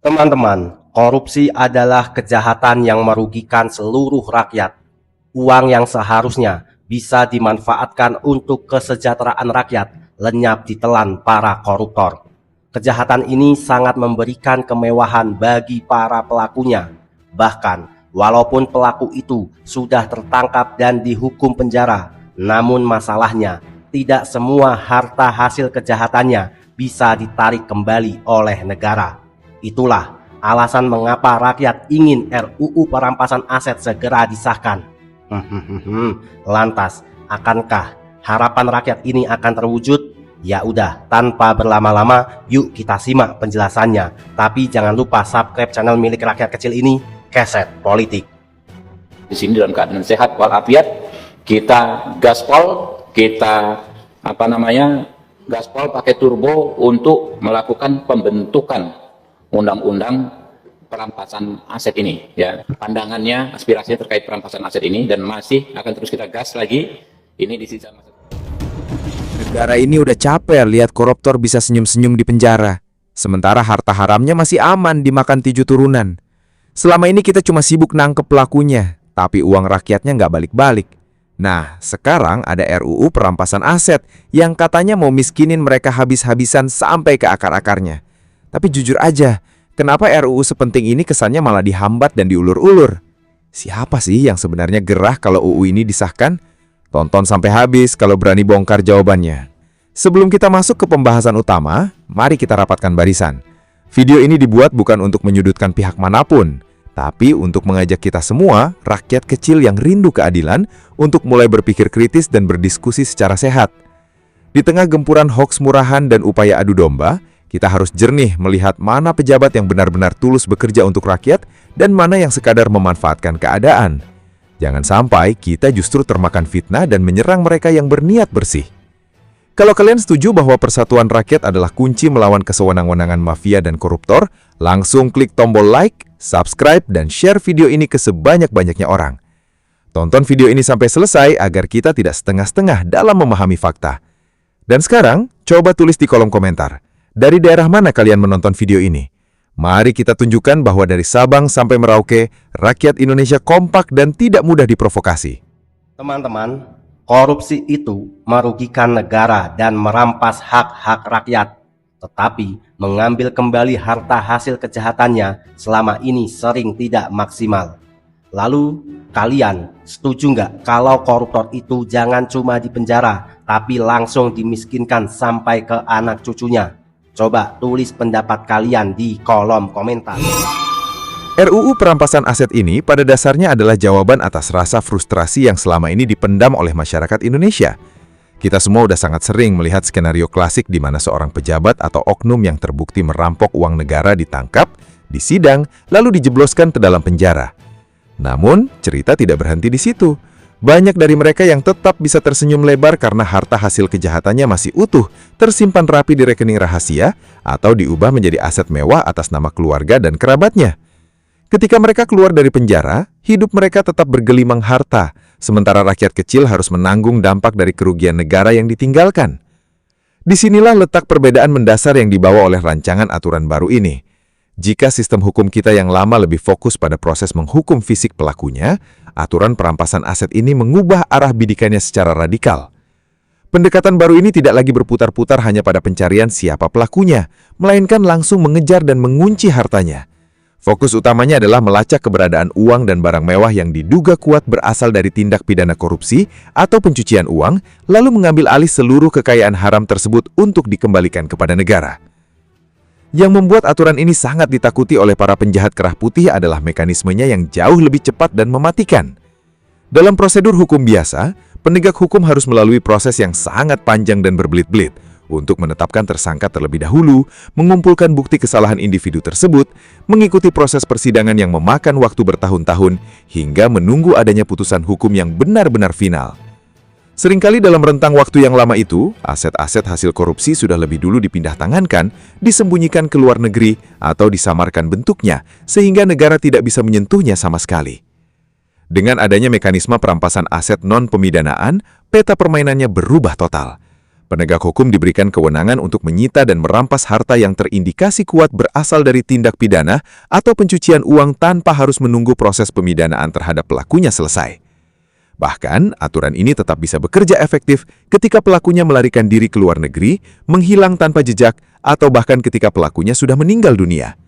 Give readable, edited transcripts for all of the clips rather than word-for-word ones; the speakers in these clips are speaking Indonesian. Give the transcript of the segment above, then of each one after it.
Teman-teman, korupsi adalah kejahatan yang merugikan seluruh rakyat. Uang yang seharusnya bisa dimanfaatkan untuk kesejahteraan rakyat lenyap ditelan para koruptor. Kejahatan ini sangat memberikan kemewahan bagi para pelakunya. Bahkan, walaupun pelaku itu sudah tertangkap dan dihukum penjara, namun masalahnya tidak semua harta hasil kejahatannya bisa ditarik kembali oleh negara. Itulah alasan mengapa rakyat ingin RUU perampasan aset segera disahkan. Lantas, akankah harapan rakyat ini akan terwujud? Ya udah, tanpa berlama-lama, yuk kita simak penjelasannya. Tapi jangan lupa subscribe channel milik rakyat kecil ini, Keset Politik. Di sini dalam keadaan sehat walafiat, kita gaspol, kita gaspol pakai turbo untuk melakukan pembentukan undang-undang perampasan aset ini, ya. Pandangannya, aspirasinya terkait perampasan aset ini, dan masih akan terus kita gas lagi. Ini di sisa masa. Negara ini udah capek lihat koruptor bisa senyum-senyum di penjara, sementara harta haramnya masih aman dimakan tiju turunan. Selama ini kita cuma sibuk nangkep pelakunya, tapi uang rakyatnya nggak balik-balik. Nah, sekarang ada RUU perampasan aset yang katanya mau miskinin mereka habis-habisan sampai ke akar-akarnya. Tapi jujur aja, kenapa RUU sepenting ini kesannya malah dihambat dan diulur-ulur? Siapa sih yang sebenarnya gerah kalau UU ini disahkan? Tonton sampai habis kalau berani bongkar jawabannya. Sebelum kita masuk ke pembahasan utama, mari kita rapatkan barisan. Video ini dibuat bukan untuk menyudutkan pihak manapun, tapi untuk mengajak kita semua, rakyat kecil yang rindu keadilan, untuk mulai berpikir kritis dan berdiskusi secara sehat. Di tengah gempuran hoaks murahan dan upaya adu domba, kita harus jernih melihat mana pejabat yang benar-benar tulus bekerja untuk rakyat dan mana yang sekadar memanfaatkan keadaan. Jangan sampai kita justru termakan fitnah dan menyerang mereka yang berniat bersih. Kalau kalian setuju bahwa persatuan rakyat adalah kunci melawan kesewenang-wenangan mafia dan koruptor, langsung klik tombol like, subscribe, dan share video ini ke sebanyak-banyaknya orang. Tonton video ini sampai selesai agar kita tidak setengah-setengah dalam memahami fakta. Dan sekarang, coba tulis di kolom komentar. Dari daerah mana kalian menonton video ini? Mari kita tunjukkan bahwa dari Sabang sampai Merauke, rakyat Indonesia kompak dan tidak mudah diprovokasi. Teman-teman, korupsi itu merugikan negara dan merampas hak-hak rakyat. Tetapi mengambil kembali harta hasil kejahatannya selama ini sering tidak maksimal. Lalu, kalian setuju nggak kalau koruptor itu jangan cuma dipenjara, tapi langsung dimiskinkan sampai ke anak cucunya? Coba tulis pendapat kalian di kolom komentar. RUU perampasan aset ini pada dasarnya adalah jawaban atas rasa frustrasi yang selama ini dipendam oleh masyarakat Indonesia. Kita semua udah sangat sering melihat skenario klasik di mana seorang pejabat atau oknum yang terbukti merampok uang negara ditangkap, disidang, lalu dijebloskan ke dalam penjara. Namun, cerita tidak berhenti di situ. Banyak dari mereka yang tetap bisa tersenyum lebar karena harta hasil kejahatannya masih utuh, tersimpan rapi di rekening rahasia, atau diubah menjadi aset mewah atas nama keluarga dan kerabatnya. Ketika mereka keluar dari penjara, hidup mereka tetap bergelimang harta, sementara rakyat kecil harus menanggung dampak dari kerugian negara yang ditinggalkan. Disinilah letak perbedaan mendasar yang dibawa oleh rancangan aturan baru ini. Jika sistem hukum kita yang lama lebih fokus pada proses menghukum fisik pelakunya, aturan perampasan aset ini mengubah arah bidikannya secara radikal. Pendekatan baru ini tidak lagi berputar-putar hanya pada pencarian siapa pelakunya, melainkan langsung mengejar dan mengunci hartanya. Fokus utamanya adalah melacak keberadaan uang dan barang mewah yang diduga kuat berasal dari tindak pidana korupsi atau pencucian uang, lalu mengambil alih seluruh kekayaan haram tersebut untuk dikembalikan kepada negara. Yang membuat aturan ini sangat ditakuti oleh para penjahat kerah putih adalah mekanismenya yang jauh lebih cepat dan mematikan. Dalam prosedur hukum biasa, penegak hukum harus melalui proses yang sangat panjang dan berbelit-belit untuk menetapkan tersangka terlebih dahulu, mengumpulkan bukti kesalahan individu tersebut, mengikuti proses persidangan yang memakan waktu bertahun-tahun, hingga menunggu adanya putusan hukum yang benar-benar final. Seringkali dalam rentang waktu yang lama itu, aset-aset hasil korupsi sudah lebih dulu dipindah tangankan, disembunyikan ke luar negeri, atau disamarkan bentuknya, sehingga negara tidak bisa menyentuhnya sama sekali. Dengan adanya mekanisme perampasan aset non-pemidanaan, peta permainannya berubah total. Penegak hukum diberikan kewenangan untuk menyita dan merampas harta yang terindikasi kuat berasal dari tindak pidana atau pencucian uang tanpa harus menunggu proses pemidanaan terhadap pelakunya selesai. Bahkan, aturan ini tetap bisa bekerja efektif ketika pelakunya melarikan diri ke luar negeri, menghilang tanpa jejak, atau bahkan ketika pelakunya sudah meninggal dunia.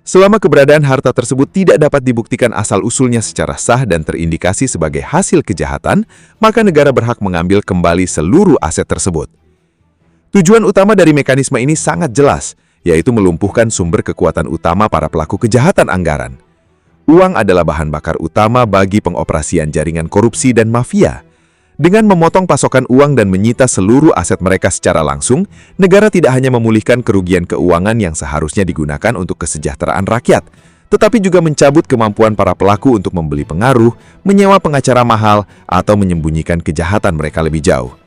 Selama keberadaan harta tersebut tidak dapat dibuktikan asal-usulnya secara sah dan terindikasi sebagai hasil kejahatan, maka negara berhak mengambil kembali seluruh aset tersebut. Tujuan utama dari mekanisme ini sangat jelas, yaitu melumpuhkan sumber kekuatan utama para pelaku kejahatan anggaran. Uang adalah bahan bakar utama bagi pengoperasian jaringan korupsi dan mafia. Dengan memotong pasokan uang dan menyita seluruh aset mereka secara langsung, negara tidak hanya memulihkan kerugian keuangan yang seharusnya digunakan untuk kesejahteraan rakyat, tetapi juga mencabut kemampuan para pelaku untuk membeli pengaruh, menyewa pengacara mahal, atau menyembunyikan kejahatan mereka lebih jauh.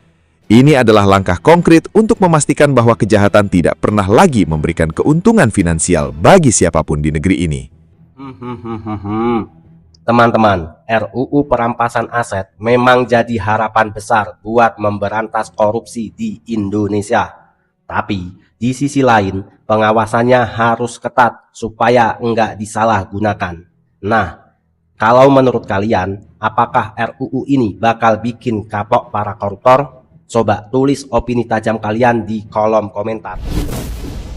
Ini adalah langkah konkret untuk memastikan bahwa kejahatan tidak pernah lagi memberikan keuntungan finansial bagi siapapun di negeri ini. Teman-teman, RUU perampasan aset memang jadi harapan besar buat memberantas korupsi di Indonesia. Tapi di sisi lain, pengawasannya harus ketat supaya enggak disalahgunakan. Nah, kalau menurut kalian, apakah RUU ini bakal bikin kapok para koruptor? Coba tulis opini tajam kalian di kolom komentar.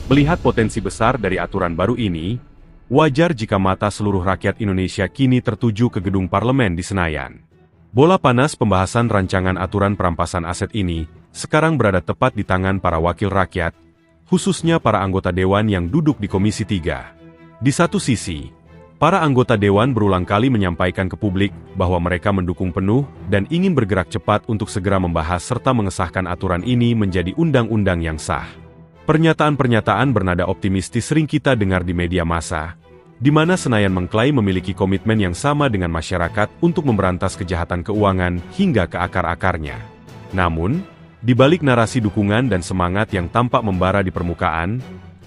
Melihat potensi besar dari aturan baru ini, wajar jika mata seluruh rakyat Indonesia kini tertuju ke gedung parlemen di Senayan. Bola panas pembahasan rancangan aturan perampasan aset ini sekarang berada tepat di tangan para wakil rakyat, khususnya para anggota dewan yang duduk di Komisi 3. Di satu sisi, para anggota dewan berulang kali menyampaikan ke publik bahwa mereka mendukung penuh dan ingin bergerak cepat untuk segera membahas serta mengesahkan aturan ini menjadi undang-undang yang sah. Pernyataan-pernyataan bernada optimistis sering kita dengar di media massa, di mana Senayan mengklaim memiliki komitmen yang sama dengan masyarakat untuk memberantas kejahatan keuangan hingga ke akar-akarnya. Namun, di balik narasi dukungan dan semangat yang tampak membara di permukaan,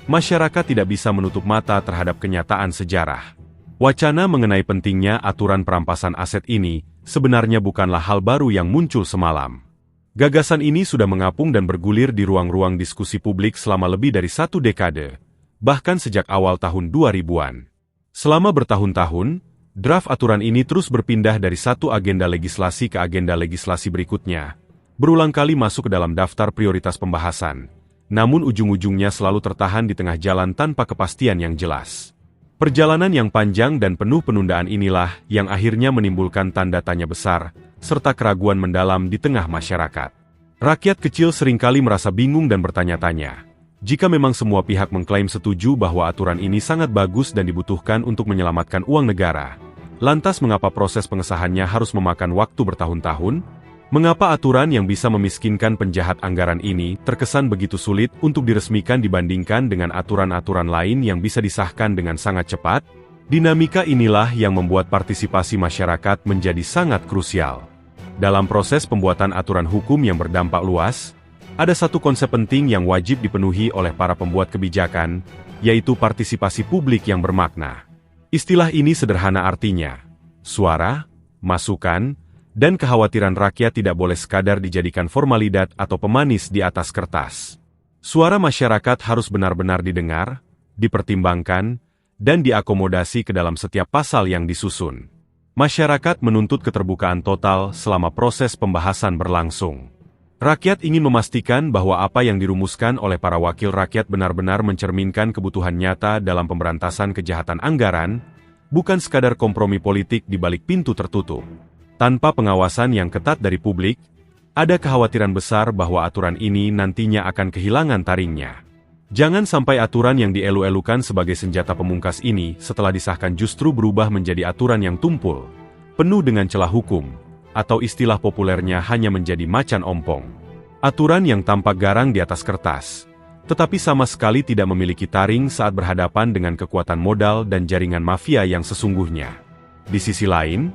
masyarakat tidak bisa menutup mata terhadap kenyataan sejarah. Wacana mengenai pentingnya aturan perampasan aset ini sebenarnya bukanlah hal baru yang muncul semalam. Gagasan ini sudah mengapung dan bergulir di ruang-ruang diskusi publik selama lebih dari 1 dekade, bahkan sejak awal tahun 2000-an. Selama bertahun-tahun, draft aturan ini terus berpindah dari satu agenda legislasi ke agenda legislasi berikutnya, berulang kali masuk ke dalam daftar prioritas pembahasan, namun ujung-ujungnya selalu tertahan di tengah jalan tanpa kepastian yang jelas. Perjalanan yang panjang dan penuh penundaan inilah yang akhirnya menimbulkan tanda tanya besar, serta keraguan mendalam di tengah masyarakat. Rakyat kecil seringkali merasa bingung dan bertanya-tanya, jika memang semua pihak mengklaim setuju bahwa aturan ini sangat bagus dan dibutuhkan untuk menyelamatkan uang negara, lantas mengapa proses pengesahannya harus memakan waktu bertahun-tahun? Mengapa aturan yang bisa memiskinkan penjahat anggaran ini terkesan begitu sulit untuk diresmikan dibandingkan dengan aturan-aturan lain yang bisa disahkan dengan sangat cepat? Dinamika inilah yang membuat partisipasi masyarakat menjadi sangat krusial. Dalam proses pembuatan aturan hukum yang berdampak luas, ada satu konsep penting yang wajib dipenuhi oleh para pembuat kebijakan, yaitu partisipasi publik yang bermakna. Istilah ini sederhana artinya, suara, masukan, dan kekhawatiran rakyat tidak boleh sekadar dijadikan formalidat atau pemanis di atas kertas. Suara masyarakat harus benar-benar didengar, dipertimbangkan, dan diakomodasi ke dalam setiap pasal yang disusun. Masyarakat menuntut keterbukaan total selama proses pembahasan berlangsung. Rakyat ingin memastikan bahwa apa yang dirumuskan oleh para wakil rakyat benar-benar mencerminkan kebutuhan nyata dalam pemberantasan kejahatan anggaran, bukan sekadar kompromi politik di balik pintu tertutup. Tanpa pengawasan yang ketat dari publik, ada kekhawatiran besar bahwa aturan ini nantinya akan kehilangan taringnya. Jangan sampai aturan yang dielu-elukan sebagai senjata pemungkas ini setelah disahkan justru berubah menjadi aturan yang tumpul, penuh dengan celah hukum, atau istilah populernya hanya menjadi macan ompong. Aturan yang tampak garang di atas kertas, tetapi sama sekali tidak memiliki taring saat berhadapan dengan kekuatan modal dan jaringan mafia yang sesungguhnya. Di sisi lain,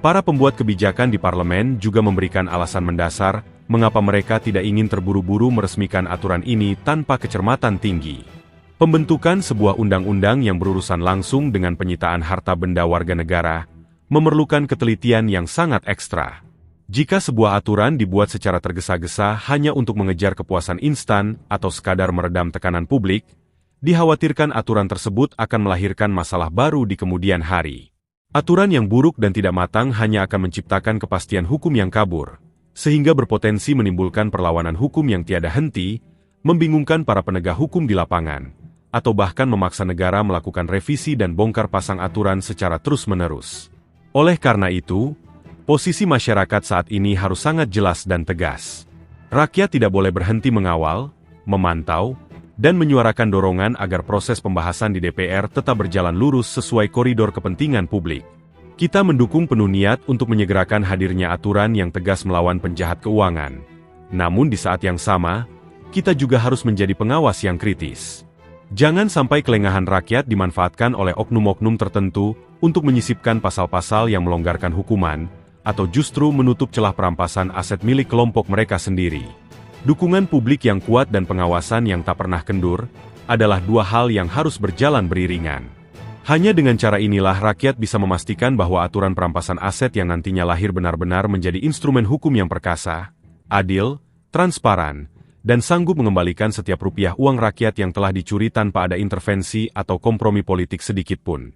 para pembuat kebijakan di parlemen juga memberikan alasan mendasar mengapa mereka tidak ingin terburu-buru meresmikan aturan ini tanpa kecermatan tinggi. Pembentukan sebuah undang-undang yang berurusan langsung dengan penyitaan harta benda warga negara memerlukan ketelitian yang sangat ekstra. Jika sebuah aturan dibuat secara tergesa-gesa hanya untuk mengejar kepuasan instan atau sekadar meredam tekanan publik, dikhawatirkan aturan tersebut akan melahirkan masalah baru di kemudian hari. Aturan yang buruk dan tidak matang hanya akan menciptakan kepastian hukum yang kabur, sehingga berpotensi menimbulkan perlawanan hukum yang tiada henti, membingungkan para penegak hukum di lapangan, atau bahkan memaksa negara melakukan revisi dan bongkar pasang aturan secara terus-menerus. Oleh karena itu, posisi masyarakat saat ini harus sangat jelas dan tegas. Rakyat tidak boleh berhenti mengawal, memantau, dan menyuarakan dorongan agar proses pembahasan di DPR tetap berjalan lurus sesuai koridor kepentingan publik. Kita mendukung penuh niat untuk menyegerakan hadirnya aturan yang tegas melawan penjahat keuangan. Namun di saat yang sama, kita juga harus menjadi pengawas yang kritis. Jangan sampai kelengahan rakyat dimanfaatkan oleh oknum-oknum tertentu untuk menyisipkan pasal-pasal yang melonggarkan hukuman, atau justru menutup celah perampasan aset milik kelompok mereka sendiri. Dukungan publik yang kuat dan pengawasan yang tak pernah kendur adalah dua hal yang harus berjalan beriringan. Hanya dengan cara inilah rakyat bisa memastikan bahwa aturan perampasan aset yang nantinya lahir benar-benar menjadi instrumen hukum yang perkasa, adil, transparan, dan sanggup mengembalikan setiap rupiah uang rakyat yang telah dicuri tanpa ada intervensi atau kompromi politik sedikit pun.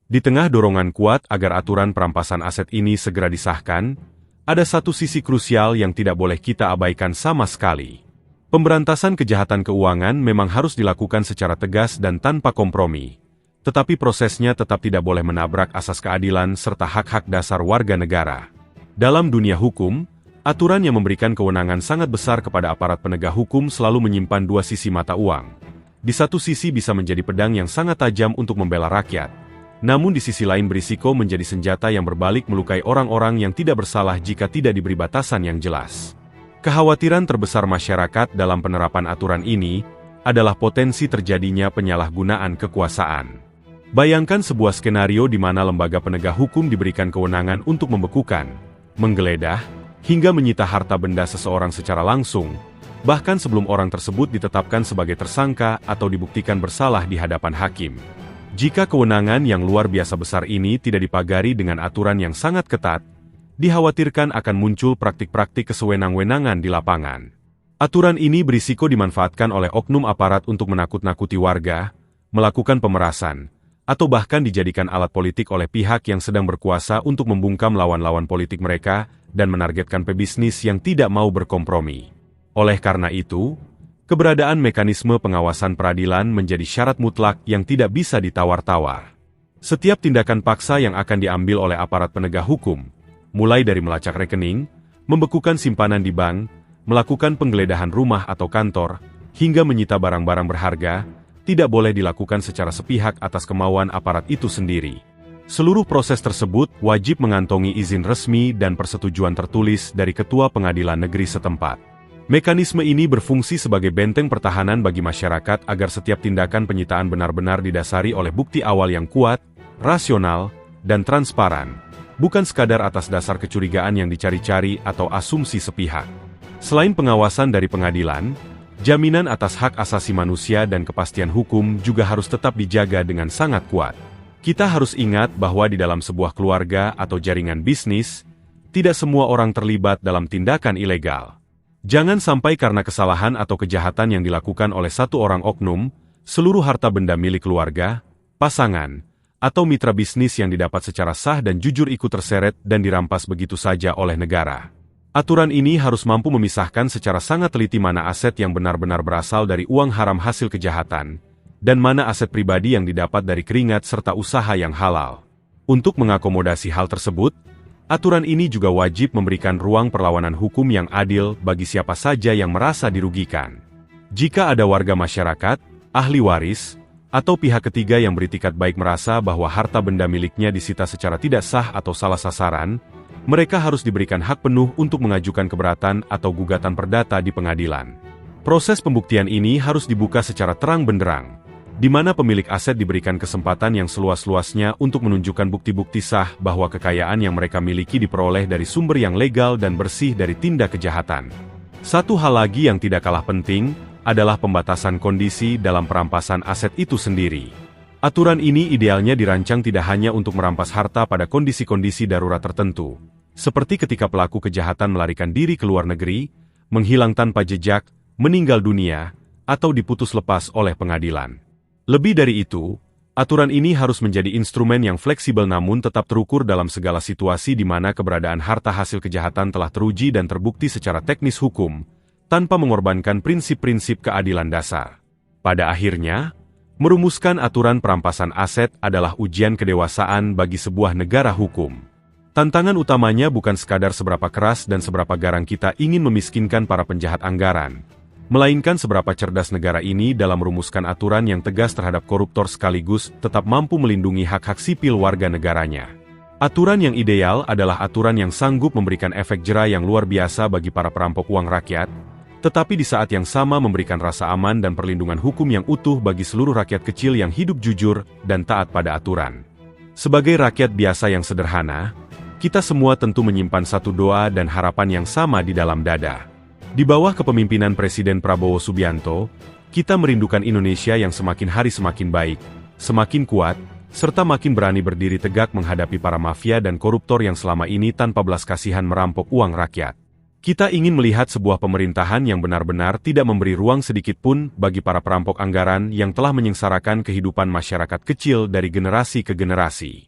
Di tengah dorongan kuat agar aturan perampasan aset ini segera disahkan, ada satu sisi krusial yang tidak boleh kita abaikan sama sekali. Pemberantasan kejahatan keuangan memang harus dilakukan secara tegas dan tanpa kompromi, tetapi prosesnya tetap tidak boleh menabrak asas keadilan serta hak-hak dasar warga negara. Dalam dunia hukum, aturan yang memberikan kewenangan sangat besar kepada aparat penegak hukum selalu menyimpan dua sisi mata uang. Di satu sisi bisa menjadi pedang yang sangat tajam untuk membela rakyat, namun di sisi lain berisiko menjadi senjata yang berbalik melukai orang-orang yang tidak bersalah jika tidak diberi batasan yang jelas. Kekhawatiran terbesar masyarakat dalam penerapan aturan ini adalah potensi terjadinya penyalahgunaan kekuasaan. Bayangkan sebuah skenario di mana lembaga penegak hukum diberikan kewenangan untuk membekukan, menggeledah, hingga menyita harta benda seseorang secara langsung, bahkan sebelum orang tersebut ditetapkan sebagai tersangka atau dibuktikan bersalah di hadapan hakim. Jika kewenangan yang luar biasa besar ini tidak dipagari dengan aturan yang sangat ketat, dikhawatirkan akan muncul praktik-praktik kesewenang-wenangan di lapangan. Aturan ini berisiko dimanfaatkan oleh oknum aparat untuk menakut-nakuti warga, melakukan pemerasan, atau bahkan dijadikan alat politik oleh pihak yang sedang berkuasa untuk membungkam lawan-lawan politik mereka dan menargetkan pebisnis yang tidak mau berkompromi. Oleh karena itu, keberadaan mekanisme pengawasan peradilan menjadi syarat mutlak yang tidak bisa ditawar-tawar. Setiap tindakan paksa yang akan diambil oleh aparat penegak hukum, mulai dari melacak rekening, membekukan simpanan di bank, melakukan penggeledahan rumah atau kantor, hingga menyita barang-barang berharga, tidak boleh dilakukan secara sepihak atas kemauan aparat itu sendiri. Seluruh proses tersebut wajib mengantongi izin resmi dan persetujuan tertulis dari Ketua Pengadilan Negeri setempat. Mekanisme ini berfungsi sebagai benteng pertahanan bagi masyarakat agar setiap tindakan penyitaan benar-benar didasari oleh bukti awal yang kuat, rasional, dan transparan, bukan sekadar atas dasar kecurigaan yang dicari-cari atau asumsi sepihak. Selain pengawasan dari pengadilan, jaminan atas hak asasi manusia dan kepastian hukum juga harus tetap dijaga dengan sangat kuat. Kita harus ingat bahwa di dalam sebuah keluarga atau jaringan bisnis, tidak semua orang terlibat dalam tindakan ilegal. Jangan sampai karena kesalahan atau kejahatan yang dilakukan oleh satu orang oknum, seluruh harta benda milik keluarga, pasangan, atau mitra bisnis yang didapat secara sah dan jujur ikut terseret dan dirampas begitu saja oleh negara. Aturan ini harus mampu memisahkan secara sangat teliti mana aset yang benar-benar berasal dari uang haram hasil kejahatan, dan mana aset pribadi yang didapat dari keringat serta usaha yang halal. Untuk mengakomodasi hal tersebut, aturan ini juga wajib memberikan ruang perlawanan hukum yang adil bagi siapa saja yang merasa dirugikan. Jika ada warga masyarakat, ahli waris, atau pihak ketiga yang beritikat baik merasa bahwa harta benda miliknya disita secara tidak sah atau salah sasaran, mereka harus diberikan hak penuh untuk mengajukan keberatan atau gugatan perdata di pengadilan. Proses pembuktian ini harus dibuka secara terang benderang, di mana pemilik aset diberikan kesempatan yang seluas-luasnya untuk menunjukkan bukti-bukti sah bahwa kekayaan yang mereka miliki diperoleh dari sumber yang legal dan bersih dari tindak kejahatan. Satu hal lagi yang tidak kalah penting adalah pembatasan kondisi dalam perampasan aset itu sendiri. Aturan ini idealnya dirancang tidak hanya untuk merampas harta pada kondisi-kondisi darurat tertentu, seperti ketika pelaku kejahatan melarikan diri ke luar negeri, menghilang tanpa jejak, meninggal dunia, atau diputus lepas oleh pengadilan. Lebih dari itu, aturan ini harus menjadi instrumen yang fleksibel namun tetap terukur dalam segala situasi di mana keberadaan harta hasil kejahatan telah teruji dan terbukti secara teknis hukum, tanpa mengorbankan prinsip-prinsip keadilan dasar. Pada akhirnya, merumuskan aturan perampasan aset adalah ujian kedewasaan bagi sebuah negara hukum. Tantangan utamanya bukan sekadar seberapa keras dan seberapa garang kita ingin memiskinkan para penjahat anggaran, melainkan seberapa cerdas negara ini dalam merumuskan aturan yang tegas terhadap koruptor sekaligus tetap mampu melindungi hak-hak sipil warga negaranya. Aturan yang ideal adalah aturan yang sanggup memberikan efek jera yang luar biasa bagi para perampok uang rakyat, tetapi di saat yang sama memberikan rasa aman dan perlindungan hukum yang utuh bagi seluruh rakyat kecil yang hidup jujur dan taat pada aturan. Sebagai rakyat biasa yang sederhana, kita semua tentu menyimpan satu doa dan harapan yang sama di dalam dada. Di bawah kepemimpinan Presiden Prabowo Subianto, kita merindukan Indonesia yang semakin hari semakin baik, semakin kuat, serta makin berani berdiri tegak menghadapi para mafia dan koruptor yang selama ini tanpa belas kasihan merampok uang rakyat. Kita ingin melihat sebuah pemerintahan yang benar-benar tidak memberi ruang sedikit pun bagi para perampok anggaran yang telah menyengsarakan kehidupan masyarakat kecil dari generasi ke generasi.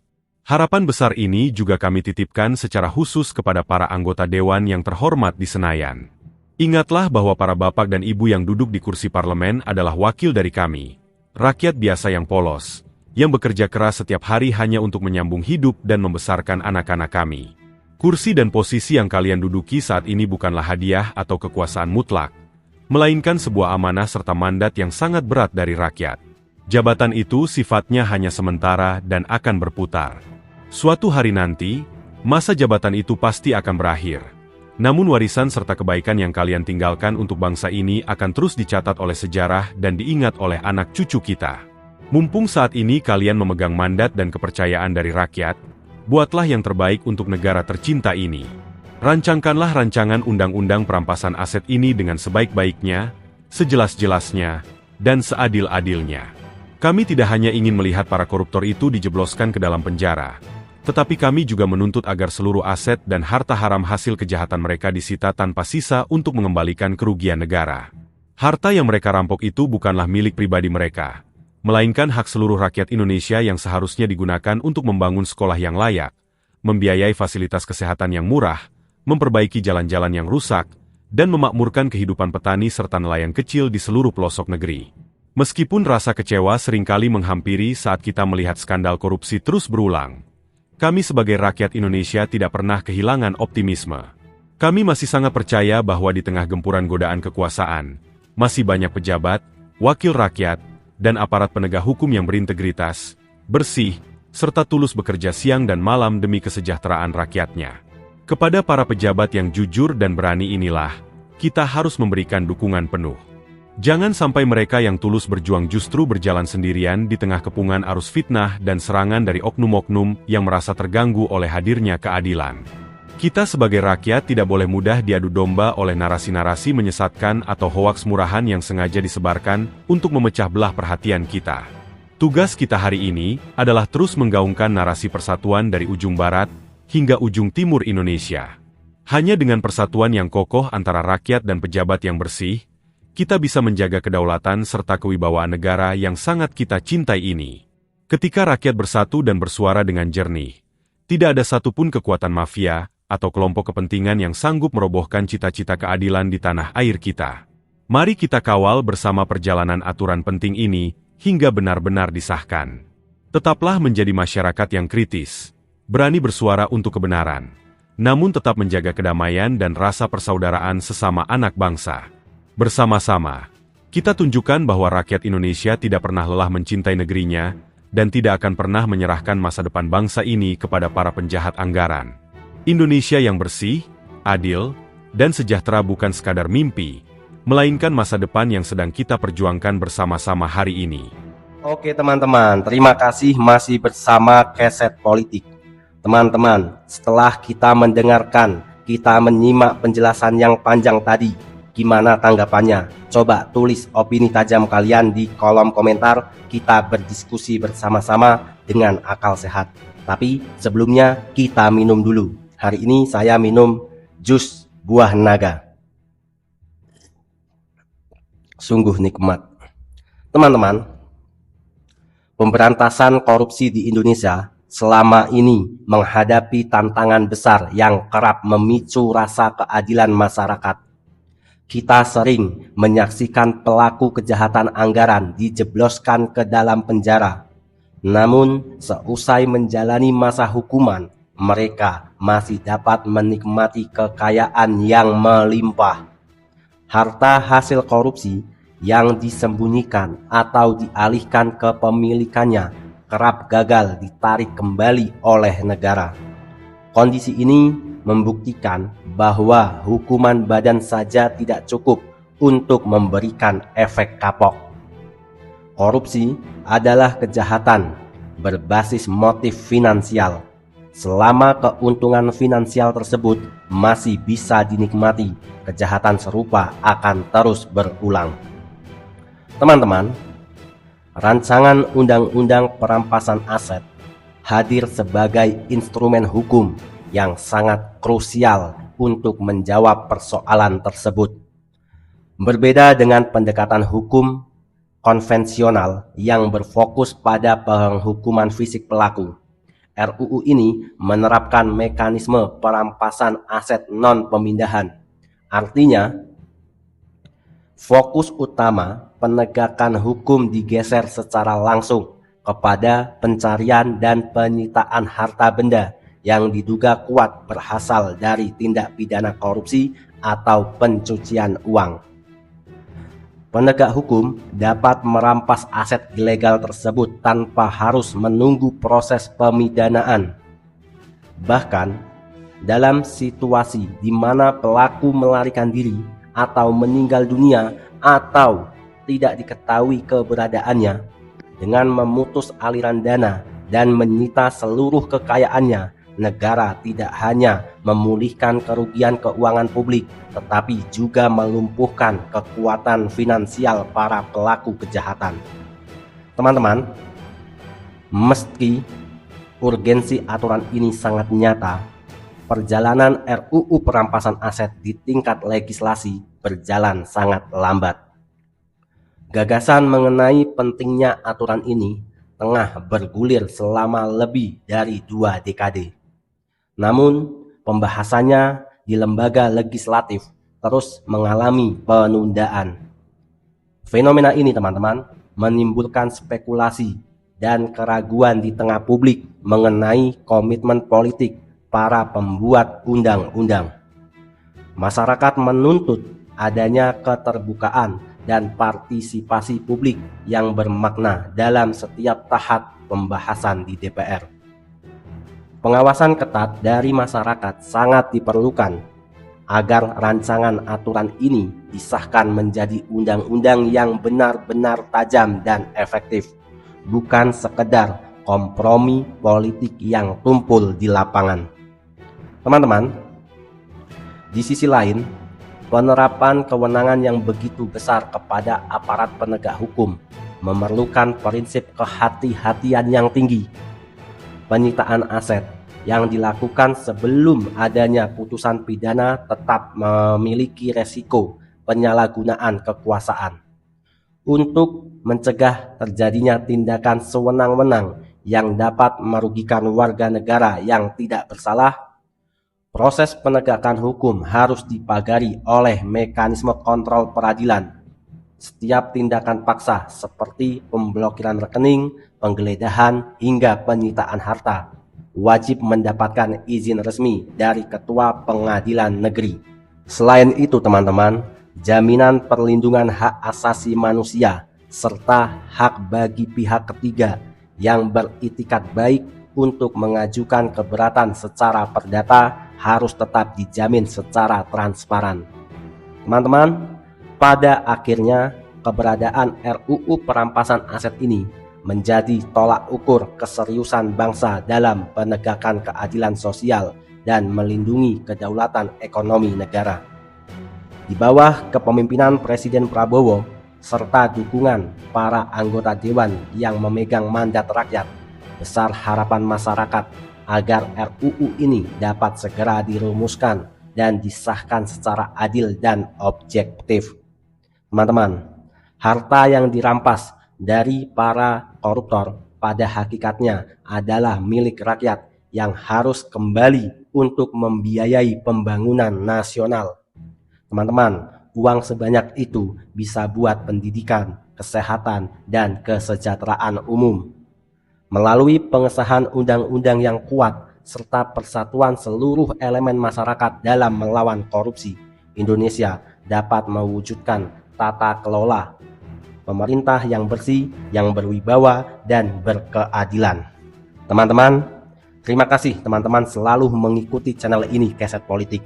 Harapan besar ini juga kami titipkan secara khusus kepada para anggota Dewan yang terhormat di Senayan. Ingatlah bahwa para bapak dan ibu yang duduk di kursi parlemen adalah wakil dari kami, rakyat biasa yang polos, yang bekerja keras setiap hari hanya untuk menyambung hidup dan membesarkan anak-anak kami. Kursi dan posisi yang kalian duduki saat ini bukanlah hadiah atau kekuasaan mutlak, melainkan sebuah amanah serta mandat yang sangat berat dari rakyat. Jabatan itu sifatnya hanya sementara dan akan berputar. Suatu hari nanti, masa jabatan itu pasti akan berakhir. Namun warisan serta kebaikan yang kalian tinggalkan untuk bangsa ini akan terus dicatat oleh sejarah dan diingat oleh anak cucu kita. Mumpung saat ini kalian memegang mandat dan kepercayaan dari rakyat, buatlah yang terbaik untuk negara tercinta ini. Rancangkanlah rancangan undang-undang perampasan aset ini dengan sebaik-baiknya, sejelas-jelasnya, dan seadil-adilnya. Kami tidak hanya ingin melihat para koruptor itu dijebloskan ke dalam penjara, tetapi kami juga menuntut agar seluruh aset dan harta haram hasil kejahatan mereka disita tanpa sisa untuk mengembalikan kerugian negara. Harta yang mereka rampok itu bukanlah milik pribadi mereka, melainkan hak seluruh rakyat Indonesia yang seharusnya digunakan untuk membangun sekolah yang layak, membiayai fasilitas kesehatan yang murah, memperbaiki jalan-jalan yang rusak, dan memakmurkan kehidupan petani serta nelayan kecil di seluruh pelosok negeri. Meskipun rasa kecewa seringkali menghampiri saat kita melihat skandal korupsi terus berulang, kami sebagai rakyat Indonesia tidak pernah kehilangan optimisme. Kami masih sangat percaya bahwa di tengah gempuran godaan kekuasaan, masih banyak pejabat, wakil rakyat, dan aparat penegak hukum yang berintegritas, bersih, serta tulus bekerja siang dan malam demi kesejahteraan rakyatnya. Kepada para pejabat yang jujur dan berani inilah, kita harus memberikan dukungan penuh. Jangan sampai mereka yang tulus berjuang justru berjalan sendirian di tengah kepungan arus fitnah dan serangan dari oknum-oknum yang merasa terganggu oleh hadirnya keadilan. Kita sebagai rakyat tidak boleh mudah diadu domba oleh narasi-narasi menyesatkan atau hoaks murahan yang sengaja disebarkan untuk memecah belah perhatian kita. Tugas kita hari ini adalah terus menggaungkan narasi persatuan dari ujung barat hingga ujung timur Indonesia. Hanya dengan persatuan yang kokoh antara rakyat dan pejabat yang bersih, kita bisa menjaga kedaulatan serta kewibawaan negara yang sangat kita cintai ini. Ketika rakyat bersatu dan bersuara dengan jernih, tidak ada satupun kekuatan mafia atau kelompok kepentingan yang sanggup merobohkan cita-cita keadilan di tanah air kita. Mari kita kawal bersama perjalanan aturan penting ini hingga benar-benar disahkan. Tetaplah menjadi masyarakat yang kritis, berani bersuara untuk kebenaran, namun tetap menjaga kedamaian dan rasa persaudaraan sesama anak bangsa. Bersama-sama, kita tunjukkan bahwa rakyat Indonesia tidak pernah lelah mencintai negerinya dan tidak akan pernah menyerahkan masa depan bangsa ini kepada para penjahat anggaran. Indonesia yang bersih, adil, dan sejahtera bukan sekadar mimpi, melainkan masa depan yang sedang kita perjuangkan bersama-sama hari ini. Oke teman-teman, terima kasih masih bersama Keset Politik. Teman-teman, setelah kita mendengarkan, kita menyimak penjelasan yang panjang tadi, gimana tanggapannya? Coba tulis opini tajam kalian di kolom komentar. Kita berdiskusi bersama-sama dengan akal sehat. Tapi sebelumnya kita minum dulu. Hari ini saya minum jus buah naga. Sungguh nikmat. Teman-teman, pemberantasan korupsi di Indonesia selama ini menghadapi tantangan besar yang kerap memicu rasa keadilan masyarakat. Kita sering menyaksikan pelaku kejahatan anggaran dijebloskan ke dalam penjara. Namun, seusai menjalani masa hukuman, mereka masih dapat menikmati kekayaan yang melimpah. Harta hasil korupsi yang disembunyikan atau dialihkan ke pemilikannya kerap gagal ditarik kembali oleh negara. Kondisi ini membuktikan bahwa hukuman badan saja tidak cukup untuk memberikan efek kapok. Korupsi adalah kejahatan berbasis motif finansial. Selama keuntungan finansial tersebut masih bisa dinikmati, kejahatan serupa akan terus berulang. Teman-teman, rancangan undang-undang perampasan aset hadir sebagai instrumen hukum yang sangat krusial untuk menjawab persoalan tersebut. Berbeda dengan pendekatan hukum konvensional yang berfokus pada penghukuman fisik pelaku, RUU ini menerapkan mekanisme perampasan aset non-pemindahan. Artinya, fokus utama penegakan hukum digeser secara langsung kepada pencarian dan penyitaan harta benda yang diduga kuat berasal dari tindak pidana korupsi atau pencucian uang. Penegak hukum dapat merampas aset ilegal tersebut tanpa harus menunggu proses pemidanaan. Bahkan, dalam situasi di mana pelaku melarikan diri atau meninggal dunia atau tidak diketahui keberadaannya, dengan memutus aliran dana dan menyita seluruh kekayaannya, negara tidak hanya memulihkan kerugian keuangan publik, tetapi juga melumpuhkan kekuatan finansial para pelaku kejahatan. Teman-teman, meski urgensi aturan ini sangat nyata, perjalanan RUU perampasan aset di tingkat legislasi berjalan sangat lambat. Gagasan mengenai pentingnya aturan ini tengah bergulir selama lebih dari 2 dekade. Namun, pembahasannya di lembaga legislatif terus mengalami penundaan. Fenomena ini, teman-teman, menimbulkan spekulasi dan keraguan di tengah publik mengenai komitmen politik para pembuat undang-undang. Masyarakat menuntut adanya keterbukaan dan partisipasi publik yang bermakna dalam setiap tahap pembahasan di DPR. Pengawasan ketat dari masyarakat sangat diperlukan agar rancangan aturan ini disahkan menjadi undang-undang yang benar-benar tajam dan efektif, bukan sekedar kompromi politik yang tumpul di lapangan. Teman-teman, di sisi lain, penerapan kewenangan yang begitu besar kepada aparat penegak hukum memerlukan prinsip kehati-hatian yang tinggi. Penyitaan aset yang dilakukan sebelum adanya putusan pidana tetap memiliki resiko penyalahgunaan kekuasaan. Untuk mencegah terjadinya tindakan sewenang-wenang yang dapat merugikan warga negara yang tidak bersalah, proses penegakan hukum harus dipagari oleh mekanisme kontrol peradilan. Setiap tindakan paksa seperti pemblokiran rekening, penggeledahan, hingga penyitaan harta wajib mendapatkan izin resmi dari Ketua Pengadilan Negeri. Selain itu, teman-teman, jaminan perlindungan hak asasi manusia serta hak bagi pihak ketiga yang beritikat baik untuk mengajukan keberatan secara perdata harus tetap dijamin secara transparan. Teman-teman, pada akhirnya keberadaan RUU perampasan aset ini menjadi tolak ukur keseriusan bangsa dalam penegakan keadilan sosial dan melindungi kedaulatan ekonomi negara. Di bawah kepemimpinan Presiden Prabowo serta dukungan para anggota dewan yang memegang mandat rakyat, besar harapan masyarakat agar RUU ini dapat segera dirumuskan dan disahkan secara adil dan objektif. Teman-teman, harta yang dirampas dari para koruptor pada hakikatnya adalah milik rakyat yang harus kembali untuk membiayai pembangunan nasional. Teman-teman, uang sebanyak itu bisa buat pendidikan, kesehatan, dan kesejahteraan umum. Melalui pengesahan undang-undang yang kuat serta persatuan seluruh elemen masyarakat dalam melawan korupsi, Indonesia dapat mewujudkan tata kelola pemerintah yang bersih, yang berwibawa, dan berkeadilan. Teman-teman, terima kasih teman-teman selalu mengikuti channel ini, Keset Politik.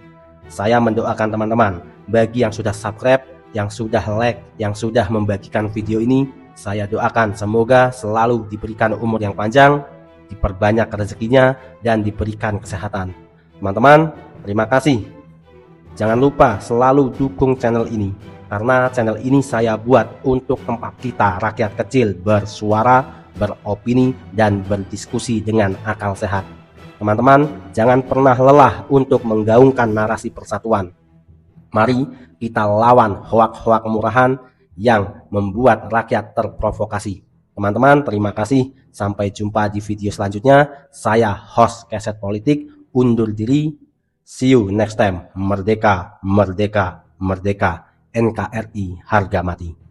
Saya mendoakan teman-teman, bagi yang sudah subscribe, yang sudah like, yang sudah membagikan video ini, saya doakan semoga selalu diberikan umur yang panjang, diperbanyak rezekinya, dan diberikan kesehatan. Teman-teman, terima kasih. Jangan lupa selalu dukung channel ini, karena channel ini saya buat untuk tempat kita rakyat kecil bersuara, beropini, dan berdiskusi dengan akal sehat. Teman-teman, jangan pernah lelah untuk menggaungkan narasi persatuan. Mari kita lawan hoak-hoak murahan yang membuat rakyat terprovokasi. Teman-teman, terima kasih. Sampai jumpa di video selanjutnya. Saya host Keset Politik, undur diri. See you next time. Merdeka, merdeka, merdeka. NKRI harga mati.